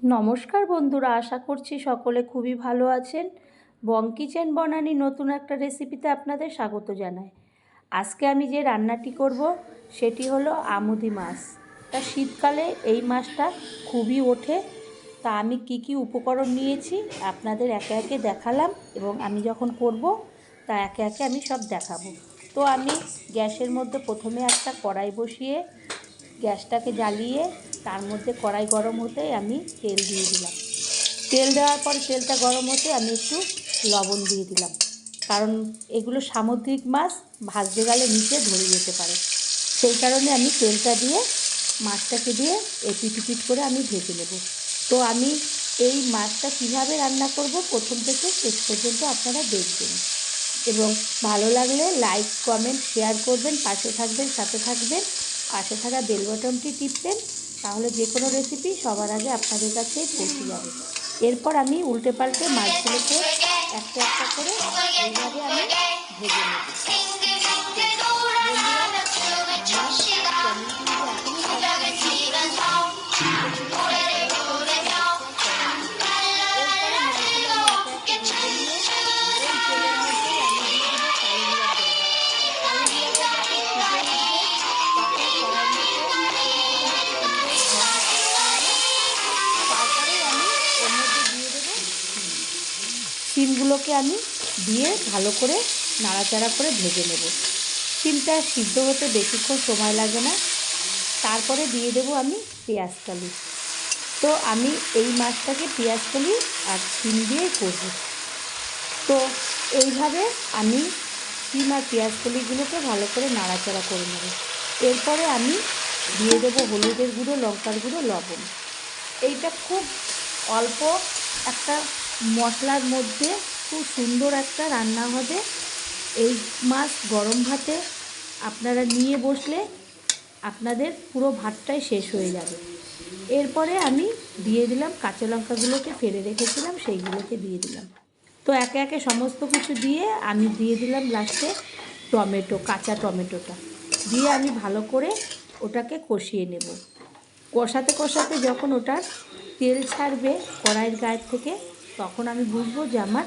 নমস্কার বন্ধুরা, আশা করছি সকলে খুবই ভালো আছেন। বং কিচেন বনানি নতুন একটা রেসিপিতে আপনাদের স্বাগত জানাই। আজকে আমি যে রান্নাটি করব সেটি হলো আমুদি মাছ। তা শীতকালে এই মাছটা খুবই ওঠে। তা আমি কি উপকরণ নিয়েছি আপনাদের একে একে দেখালাম, এবং আমি যখন করব তা একে একে আমি সব দেখাবো। তো আমি গ্যাসের মধ্যে প্রথমে একটা কড়াই বসিয়ে গ্যাসটাকে জ্বালিয়ে তার মধ্যে কড়াই গরম হতে আমি তেল দিয়ে দিলাম। তেল দেওয়ার পর তেলটা গরম হতে আমি একটু লবণ দিয়ে দিলাম, কারণ এগুলো সামুদ্রিক মাছ, ভাজতে গেলে নিচে ধরে যেতে পারে। সেই কারণে আমি তেলটা দিয়ে মাছটাকে দিয়ে এপিট ওপিট করে আমি ভেজে নেব। তো আমি এই মাছটা কীভাবে রান্না করব প্রথম থেকে শেষ পর্যন্ত আপনারা দেখবেন, এবং ভালো লাগলে লাইক কমেন্ট শেয়ার করবেন, পাশে থাকবেন, সাথে থাকবেন, পাশে থাকা বেল বাটনটি টিপবেন, তাহলে যে কোনো রেসিপি সবার আগে আপনাদের কাছে পৌঁছে যাবে। এরপর আমি উল্টে পাল্টে মাছগুলোকে একটা একটা করে এইভাবে আমি ভেজে নেব। শিমগুলোকে আমি দিয়ে ভালো করে নাড়াচাড়া করে ভেজে নেব। শিমটা সিদ্ধ হতে বেশিক্ষণ সময় লাগে না। তারপরে দিয়ে দেব আমি পেঁয়াজকলি। তো আমি এই মাছটাকে পেঁয়াজকলি আর শিম দিয়ে করব। তো এইভাবে আমি শিম আর পেঁয়াজকলিগুলোকে ভালো করে নাড়াচাড়া করে নেব। এরপরে আমি দিয়ে দেবো হলুদের গুঁড়ো, লঙ্কার গুঁড়ো, লবণ। এইটা খুব অল্প একটা মশলার মধ্যে খুব সুন্দর একটা রান্না হবে। এই মাছ গরম ভাতে আপনারা নিয়ে বসলে আপনাদের পুরো ভাতটাই শেষ হয়ে যাবে। এরপরে আমি দিয়ে দিলাম কাঁচা লঙ্কাগুলোকে ফেলে রেখেছিলাম, সেইগুলোকে দিয়ে দিলাম। তো একে একে সমস্ত কিছু দিয়ে আমি দিয়ে দিলাম লাস্টে টমেটো, কাঁচা টমেটোটা দিয়ে আমি ভালো করে ওটাকে কষিয়ে নেব। কষাতে কষাতে যখন ওটার তেল ছাড়বে কড়াইয়ের গায়ের থেকে, তখন আমি বুঝবো যে আমার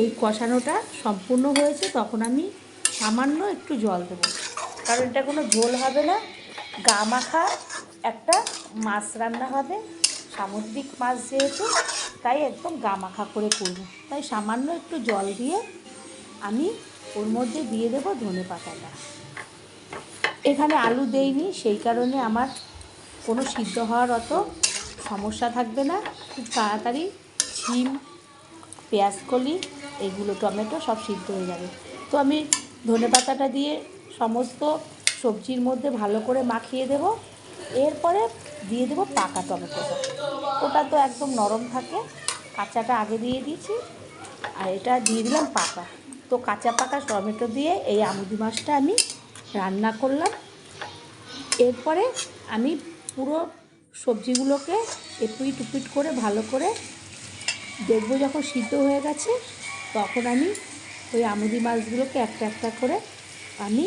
এই কষানোটা সম্পূর্ণ হয়েছে। তখন আমি সামান্য একটু জল দেবো, কারণ এটা কোনো ঝোল হবে না, গা মাখা একটা মাছ রান্না হবে। সামুদ্রিক মাছ যেহেতু, তাই একদম গা মাখা করে করব। তাই সামান্য একটু জল দিয়ে আমি ওর মধ্যে দিয়ে দেবো ধনে পাতাটা। এখানে আলু দেইনি, সেই কারণে আমার কোনো সিদ্ধ হওয়ার অত সমস্যা থাকবে না। খুব তাড়াতাড়ি শিম, পেঁয়াজকলি, এগুলো টমেটো সব সিদ্ধ হয়ে যাবে। তো আমি ধনে পাতাটা দিয়ে সমস্ত সবজির মধ্যে ভালো করে মাখিয়ে দেব। এরপরে দিয়ে দেবো পাকা টমেটোটা। ওটা তো একদম নরম থাকে, কাঁচাটা আগে দিয়ে দিয়েছি, আর এটা দিয়ে দিলাম পাকা। তো কাঁচা পাকা টমেটো দিয়ে এই আমুদি মাছটা আমি রান্না করলাম। এরপরে আমি পুরো সবজিগুলোকে এপিট উপিট করে ভালো করে দেখব, যখন সিদ্ধ হয়ে গেছে তখন আমি ওই আমুদি মাছগুলোকে একটা একটা করে আমি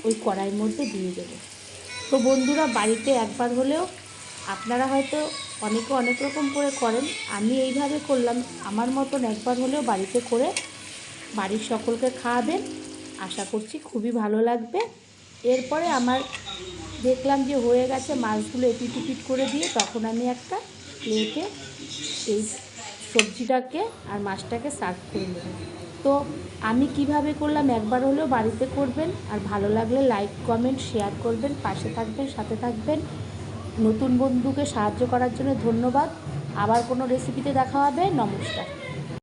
ওই কড়াইয়ের মধ্যে দিয়ে দেবো। তো বন্ধুরা, বাড়িতে একবার হলেও আপনারা হয়তো অনেকে অনেক রকম করে করেন, আমি এইভাবে করলাম। আমার মতন একবার হলেও বাড়িতে করে বাড়ির সকলকে খাওয়াবেন, আশা করছি খুবই ভালো লাগবে। এরপরে আমার দেখলাম যে হয়ে গেছে, মাছগুলো এপিট উপিট করে দিয়ে তখন আমি একটা প্লেটে এই সবজিটাকে আর মাছটাকে সার্ভ করে নেব। তো আমি কিভাবে করলাম একবার হলেও বাড়িতে করবেন, আর ভালো লাগলে লাইক কমেন্ট শেয়ার করবেন, পাশে থাকবেন, সাথে থাকবেন। নতুন বন্ধুকে সাহায্য করার জন্য ধন্যবাদ। আবার কোনো রেসিপিতে দেখা হবে। নমস্কার।